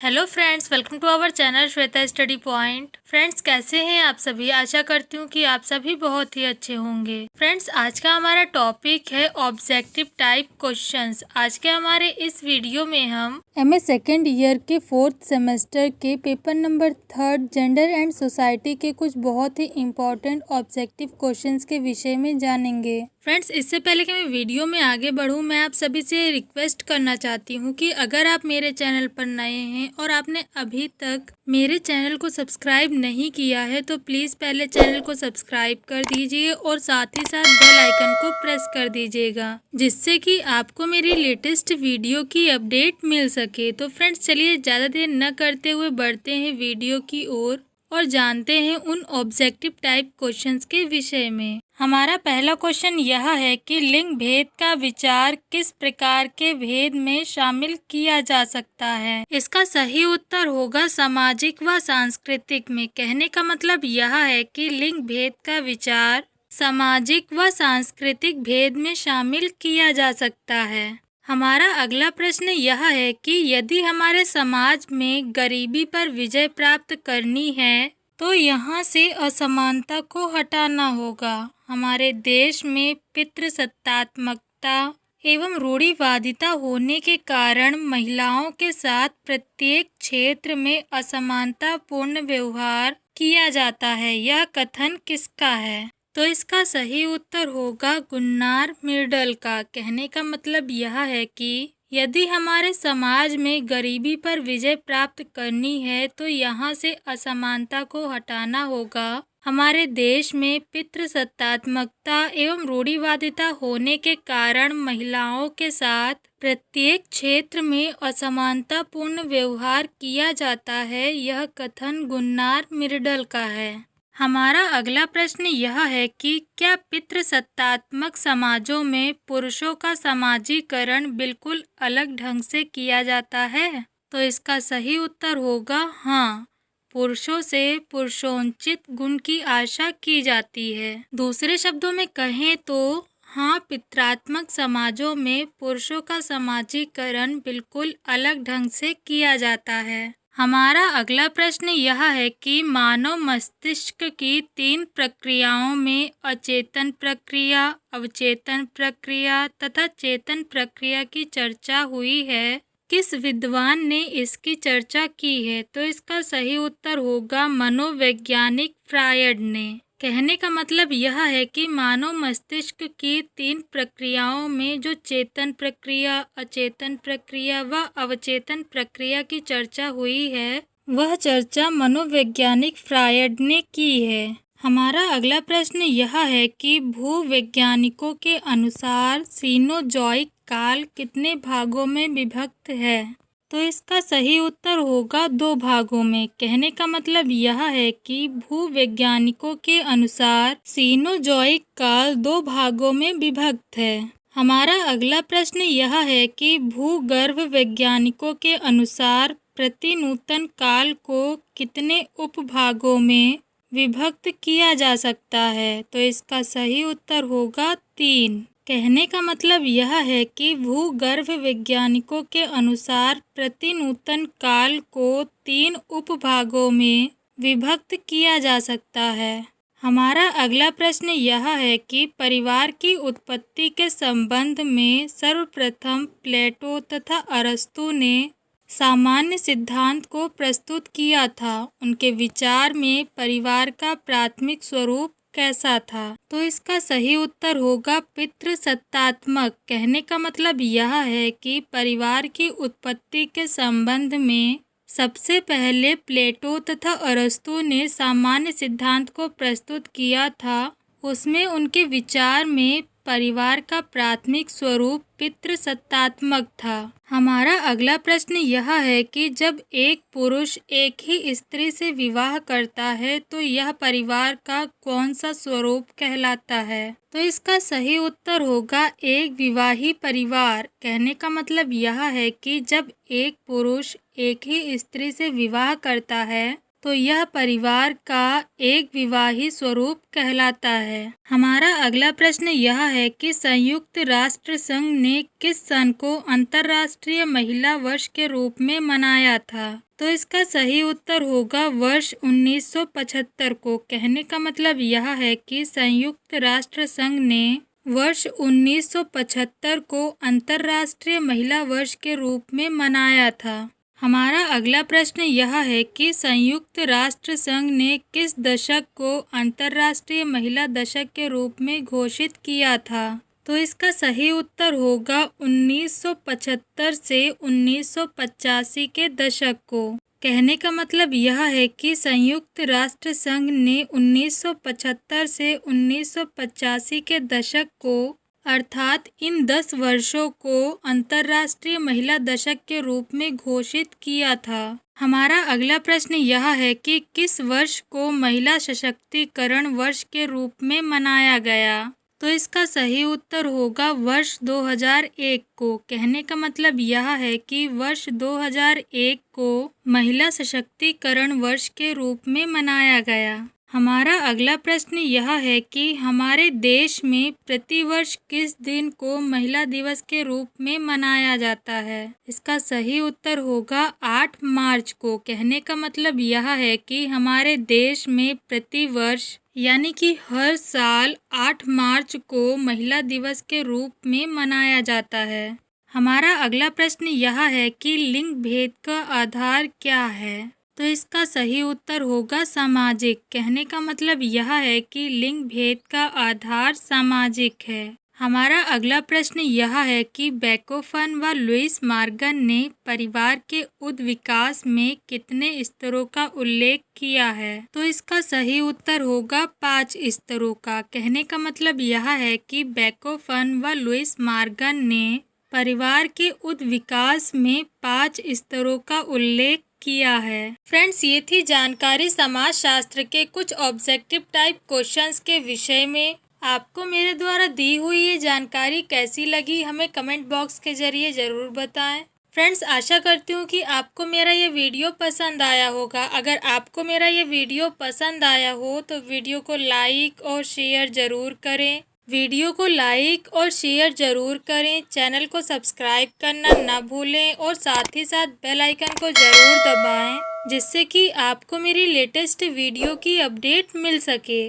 Hello friends, welcome to our channel Shweta study point. Friends, कैसे हैं आप सभी? आशा करती हूँ कि आप सभी बहुत ही अच्छे होंगे। फ्रेंड्स, आज का हमारा टॉपिक है ऑब्जेक्टिव टाइप क्वेश्चंस। आज के हमारे इस वीडियो में हम एमए सेकेंड ईयर के 4th सेमेस्टर के paper number 3 gender and society के कुछ बहुत ही इम्पोर्टेंट ऑब्जेक्टिव क्वेश्चंस के विषय में जानेंगे। फ्रेंड्स, इससे पहले कि मैं वीडियो में आगे बढ़ूं, मैं आप सभी से रिक्वेस्ट करना चाहती हूं कि अगर आप मेरे चैनल पर नए हैं और आपने अभी तक मेरे चैनल को सब्सक्राइब नहीं किया है तो प्लीज़ पहले चैनल को सब्सक्राइब कर दीजिए और साथ ही साथ बेल आइकन को प्रेस कर दीजिएगा, जिससे कि आपको मेरी लेटेस्ट वीडियो की अपडेट मिल सके। तो फ्रेंड्स, चलिए ज़्यादा देर न करते हुए बढ़ते हैं वीडियो की ओर और जानते हैं उन ऑब्जेक्टिव टाइप क्वेश्चंस के विषय में। हमारा पहला क्वेश्चन यह है कि लिंग भेद का विचार किस प्रकार के भेद में शामिल किया जा सकता है? इसका सही उत्तर होगा सामाजिक व सांस्कृतिक में। कहने का मतलब यह है कि लिंग भेद का विचार सामाजिक व सांस्कृतिक भेद में शामिल किया जा सकता है। हमारा अगला प्रश्न यह है कि यदि हमारे समाज में गरीबी पर विजय प्राप्त करनी है तो यहाँ से असमानता को हटाना होगा। हमारे देश में पितृसत्तात्मकता एवं रूढ़िवादिता होने के कारण महिलाओं के साथ प्रत्येक क्षेत्र में असमानता पूर्ण व्यवहार किया जाता है। यह कथन किसका है? तो इसका सही उत्तर होगा गुन्नार मिर्डल का। कहने का मतलब यह है कि यदि हमारे समाज में गरीबी पर विजय प्राप्त करनी है तो यहाँ से असमानता को हटाना होगा। हमारे देश में पितृसत्तात्मकता एवं रूढ़िवादिता होने के कारण महिलाओं के साथ प्रत्येक क्षेत्र में असमानता पूर्ण व्यवहार किया जाता है। यह कथन गुन्नार मिर्डल का है। हमारा अगला प्रश्न यह है कि क्या पितृसत्तात्मक समाजों में पुरुषों का समाजीकरण बिल्कुल अलग ढंग से किया जाता है? तो इसका सही उत्तर होगा हाँ, पुरुषों से पुरुषोचित गुण की आशा की जाती है। दूसरे शब्दों में कहें तो हाँ, पितरात्मक समाजों में पुरुषों का समाजीकरण बिल्कुल अलग ढंग से किया जाता है। हमारा अगला प्रश्न यह है कि मानव मस्तिष्क की 3 प्रक्रियाओं में अचेतन प्रक्रिया, अवचेतन प्रक्रिया तथा चेतन प्रक्रिया की चर्चा हुई है। किस विद्वान ने इसकी चर्चा की है? तो इसका सही उत्तर होगा मनोवैज्ञानिक फ्रायड ने। कहने का मतलब यह है कि मानव मस्तिष्क की 3 प्रक्रियाओं में जो चेतन प्रक्रिया, अचेतन प्रक्रिया व अवचेतन प्रक्रिया की चर्चा हुई है वह चर्चा मनोवैज्ञानिक फ्रायड ने की है। हमारा अगला प्रश्न यह है कि भूवैज्ञानिकों के अनुसार सीनोजॉइक काल कितने भागों में विभक्त है? तो इसका सही उत्तर होगा 2 भागों में। कहने का मतलब यह है कि भूवैज्ञानिकों के अनुसार सीनोजॉइक काल 2 भागों में विभक्त है। हमारा अगला प्रश्न यह है कि भूगर्भ वैज्ञानिकों के अनुसार प्रतिनूतन काल को कितने उपभागों में विभक्त किया जा सकता है? तो इसका सही उत्तर होगा 3। कहने का मतलब यह है कि भूगर्भ वैज्ञानिकों के अनुसार प्रतिनूतन काल को 3 उपभागों में विभक्त किया जा सकता है। हमारा अगला प्रश्न यह है कि परिवार की उत्पत्ति के संबंध में सर्वप्रथम प्लेटो तथा अरस्तु ने सामान्य सिद्धांत को प्रस्तुत किया था। उनके विचार में परिवार का प्राथमिक स्वरूप कैसा था? तो इसका सही उत्तर होगा पितृसत्तात्मक। कहने का मतलब यह है कि परिवार की उत्पत्ति के संबंध में सबसे पहले प्लेटो तथा अरस्तु ने सामान्य सिद्धांत को प्रस्तुत किया था। उसमें उनके विचार में परिवार का प्राथमिक स्वरूप पितृसत्तात्मक था। हमारा अगला प्रश्न यह है कि जब एक पुरुष एक ही स्त्री से विवाह करता है तो यह परिवार का कौन सा स्वरूप कहलाता है? तो इसका सही उत्तर होगा एक विवाही परिवार। कहने का मतलब यह है कि जब एक पुरुष एक ही स्त्री से विवाह करता है तो यह परिवार का एक विवाही स्वरूप कहलाता है। हमारा अगला प्रश्न यह है कि संयुक्त राष्ट्र संघ ने किस सन को अंतर्राष्ट्रीय महिला वर्ष के रूप में मनाया था? तो इसका सही उत्तर होगा वर्ष 1975 को। कहने का मतलब यह है कि संयुक्त राष्ट्र संघ ने वर्ष 1975 को अंतर्राष्ट्रीय महिला वर्ष के रूप में मनाया था। हमारा अगला प्रश्न यह है कि संयुक्त राष्ट्र संघ ने किस दशक को अंतर्राष्ट्रीय महिला दशक के रूप में घोषित किया था? तो इसका सही उत्तर होगा 1975 से 1985 के दशक को। कहने का मतलब यह है कि संयुक्त राष्ट्र संघ ने 1975 से 1985 के दशक को अर्थात इन 10 वर्षों को अंतर्राष्ट्रीय महिला दशक के रूप में घोषित किया था। हमारा अगला प्रश्न यह है कि किस वर्ष को महिला सशक्तिकरण वर्ष के रूप में मनाया गया? तो इसका सही उत्तर होगा वर्ष 2001 को। कहने का मतलब यह है कि वर्ष 2001 को महिला सशक्तिकरण वर्ष के रूप में मनाया गया। हमारा अगला प्रश्न यह है कि हमारे देश में प्रतिवर्ष किस दिन को महिला दिवस के रूप में मनाया जाता है? इसका सही उत्तर होगा 8 मार्च को। कहने का मतलब यह है कि हमारे देश में प्रतिवर्ष यानी कि हर साल 8 मार्च को महिला दिवस के रूप में मनाया जाता है। हमारा अगला प्रश्न यह है कि लिंग भेद का आधार क्या है? तो इसका सही उत्तर होगा सामाजिक। कहने का मतलब यह है कि लिंग भेद का आधार सामाजिक है। हमारा अगला प्रश्न यह है कि बेकोफन व लुईस मॉर्गन ने परिवार के उद्विकास में कितने स्तरों का उल्लेख किया है? तो इसका सही उत्तर होगा 5 स्तरों का। कहने का मतलब यह है कि बेकोफन व लुईस मॉर्गन ने परिवार के उद्विकास में 5 स्तरों का उल्लेख किया है। फ्रेंड्स, ये थी जानकारी समाजशास्त्र के कुछ ऑब्जेक्टिव टाइप क्वेश्चंस के विषय में। आपको मेरे द्वारा दी हुई ये जानकारी कैसी लगी हमें कमेंट बॉक्स के जरिए ज़रूर बताएं। फ्रेंड्स, आशा करती हूँ कि आपको मेरा ये वीडियो पसंद आया होगा। अगर आपको मेरा ये वीडियो पसंद आया हो तो वीडियो को लाइक और शेयर ज़रूर करें। वीडियो को लाइक और शेयर ज़रूर करें। चैनल को सब्सक्राइब करना ना भूलें और साथ ही साथ बेल आइकन को ज़रूर दबाएं, जिससे कि आपको मेरी लेटेस्ट वीडियो की अपडेट मिल सके।